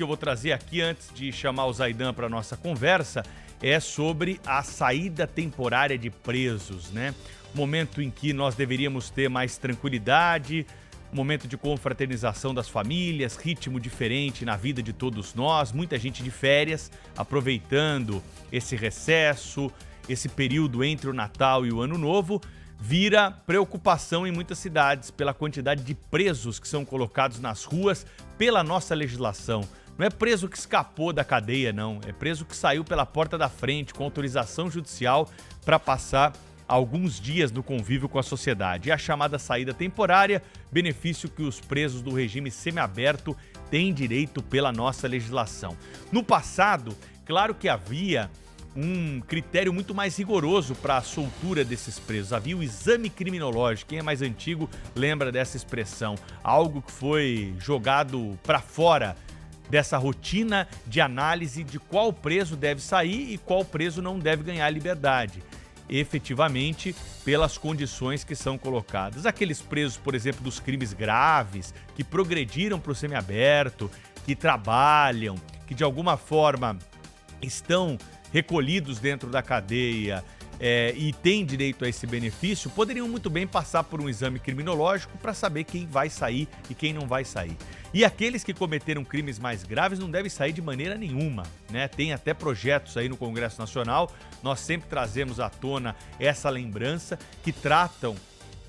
vou trazer aqui antes de chamar o Zaidan para nossa conversa é sobre a saída temporária de presos, né? Momento em que nós deveríamos ter mais tranquilidade, momento de confraternização das famílias, ritmo diferente na vida de todos nós, muita gente de férias, aproveitando esse recesso, esse período entre o Natal e o Ano Novo, vira preocupação em muitas cidades pela quantidade de presos que são colocados nas ruas pela nossa legislação. Não é preso que escapou da cadeia, não. É preso que saiu pela porta da frente com autorização judicial para passar alguns dias no convívio com a sociedade. É a chamada saída temporária, benefício que os presos do regime semiaberto têm direito pela nossa legislação. No passado, claro que havia um critério muito mais rigoroso para a soltura desses presos. Havia o exame criminológico. Quem é mais antigo lembra dessa expressão. Algo que foi jogado para fora dessa rotina de análise de qual preso deve sair e qual preso não deve ganhar liberdade, efetivamente pelas condições que são colocadas. Aqueles presos, por exemplo, dos crimes graves, que progrediram para o semiaberto, que trabalham, que de alguma forma estão recolhidos dentro da cadeia e têm direito a esse benefício, poderiam muito bem passar por um exame criminológico para saber quem vai sair e quem não vai sair. E aqueles que cometeram crimes mais graves não devem sair de maneira nenhuma, né? Tem até projetos aí no Congresso Nacional, nós sempre trazemos à tona essa lembrança, que tratam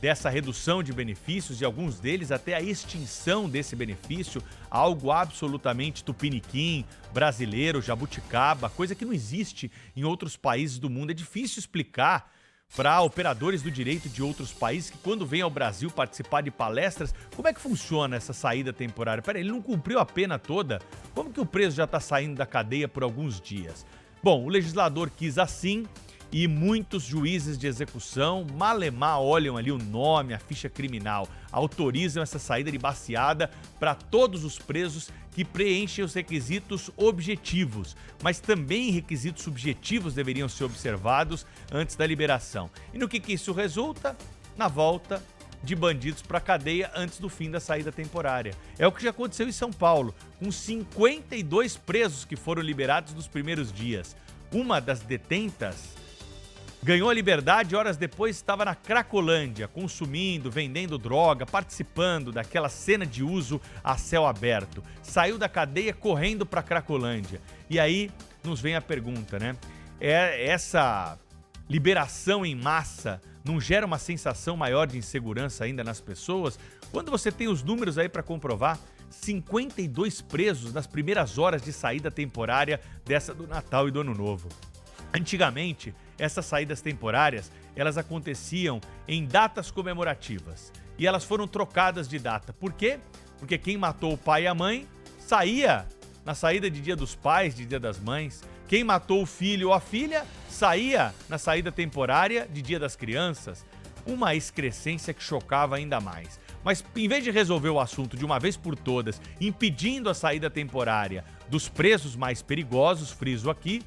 dessa redução de benefícios e alguns deles até a extinção desse benefício, algo absolutamente tupiniquim, brasileiro, jabuticaba, coisa que não existe em outros países do mundo. É difícil explicar para operadores do direito de outros países que quando vêm ao Brasil participar de palestras, como é que funciona essa saída temporária? Peraí, ele não cumpriu a pena toda? Como que o preso já está saindo da cadeia por alguns dias? Bom, o legislador quis assim e muitos juízes de execução, malemar, olham ali o nome, a ficha criminal, autorizam essa saída de baseada para todos os presos que preenchem os requisitos objetivos, mas também requisitos subjetivos deveriam ser observados antes da liberação. E no que isso resulta? Na volta de bandidos para a cadeia antes do fim da saída temporária. É o que já aconteceu em São Paulo, com 52 presos que foram liberados nos primeiros dias. Uma das detentas ganhou a liberdade e horas depois estava na Cracolândia, consumindo, vendendo droga, participando daquela cena de uso a céu aberto. Saiu da cadeia correndo para Cracolândia. E aí nos vem a pergunta, né? Essa liberação em massa não gera uma sensação maior de insegurança ainda nas pessoas? Quando você tem os números aí para comprovar, 52 presos nas primeiras horas de saída temporária dessa do Natal e do Ano Novo. Antigamente, essas saídas temporárias, elas aconteciam em datas comemorativas e elas foram trocadas de data. Por quê? Porque quem matou o pai e a mãe saía na saída de Dia dos Pais, de Dia das Mães. Quem matou o filho ou a filha saía na saída temporária de Dia das Crianças. Uma excrescência que chocava ainda mais. Mas em vez de resolver o assunto de uma vez por todas, impedindo a saída temporária dos presos mais perigosos, friso aqui,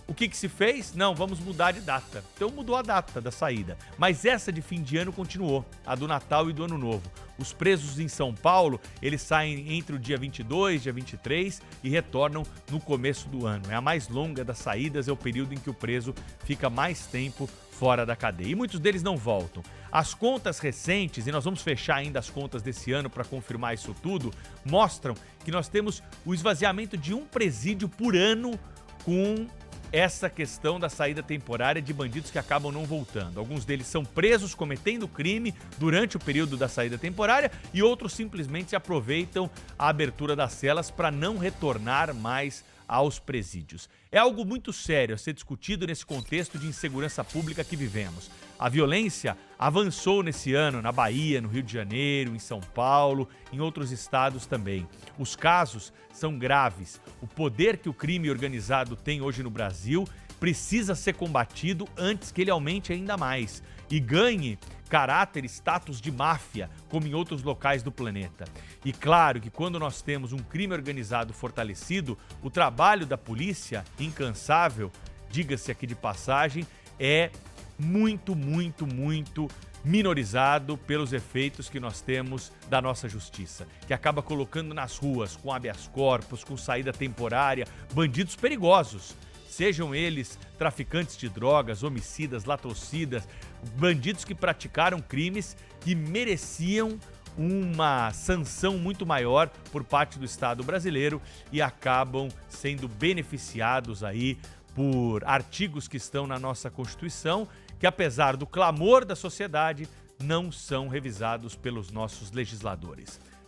o que se fez? Não, vamos mudar de data. Então mudou a data da saída. Mas essa de fim de ano continuou, a do Natal e do Ano Novo. Os presos em São Paulo, eles saem entre o dia 22, dia 23 e retornam no começo do ano. É a mais longa das saídas, é o período em que o preso fica mais tempo fora da cadeia. E muitos deles não voltam. As contas recentes, e nós vamos fechar ainda as contas desse ano para confirmar isso tudo, mostram que nós temos o esvaziamento de um presídio por ano com essa questão da saída temporária de bandidos que acabam não voltando. Alguns deles são presos cometendo crime durante o período da saída temporária e outros simplesmente aproveitam a abertura das celas para não retornar mais aos presídios. É algo muito sério a ser discutido nesse contexto de insegurança pública que vivemos. A violência avançou nesse ano na Bahia, no Rio de Janeiro, em São Paulo, em outros estados também. Os casos são graves. O poder que o crime organizado tem hoje no Brasil precisa ser combatido antes que ele aumente ainda mais e ganhe caráter e status de máfia, como em outros locais do planeta. E claro que quando nós temos um crime organizado fortalecido, o trabalho da polícia, incansável, diga-se aqui de passagem, é muito minorizado pelos efeitos que nós temos da nossa justiça, que acaba colocando nas ruas, com habeas corpus, com saída temporária, bandidos perigosos, sejam eles traficantes de drogas, homicidas, latrocidas, bandidos que praticaram crimes que mereciam uma sanção muito maior por parte do Estado brasileiro e acabam sendo beneficiados aí por artigos que estão na nossa Constituição, que apesar do clamor da sociedade, não são revisados pelos nossos legisladores.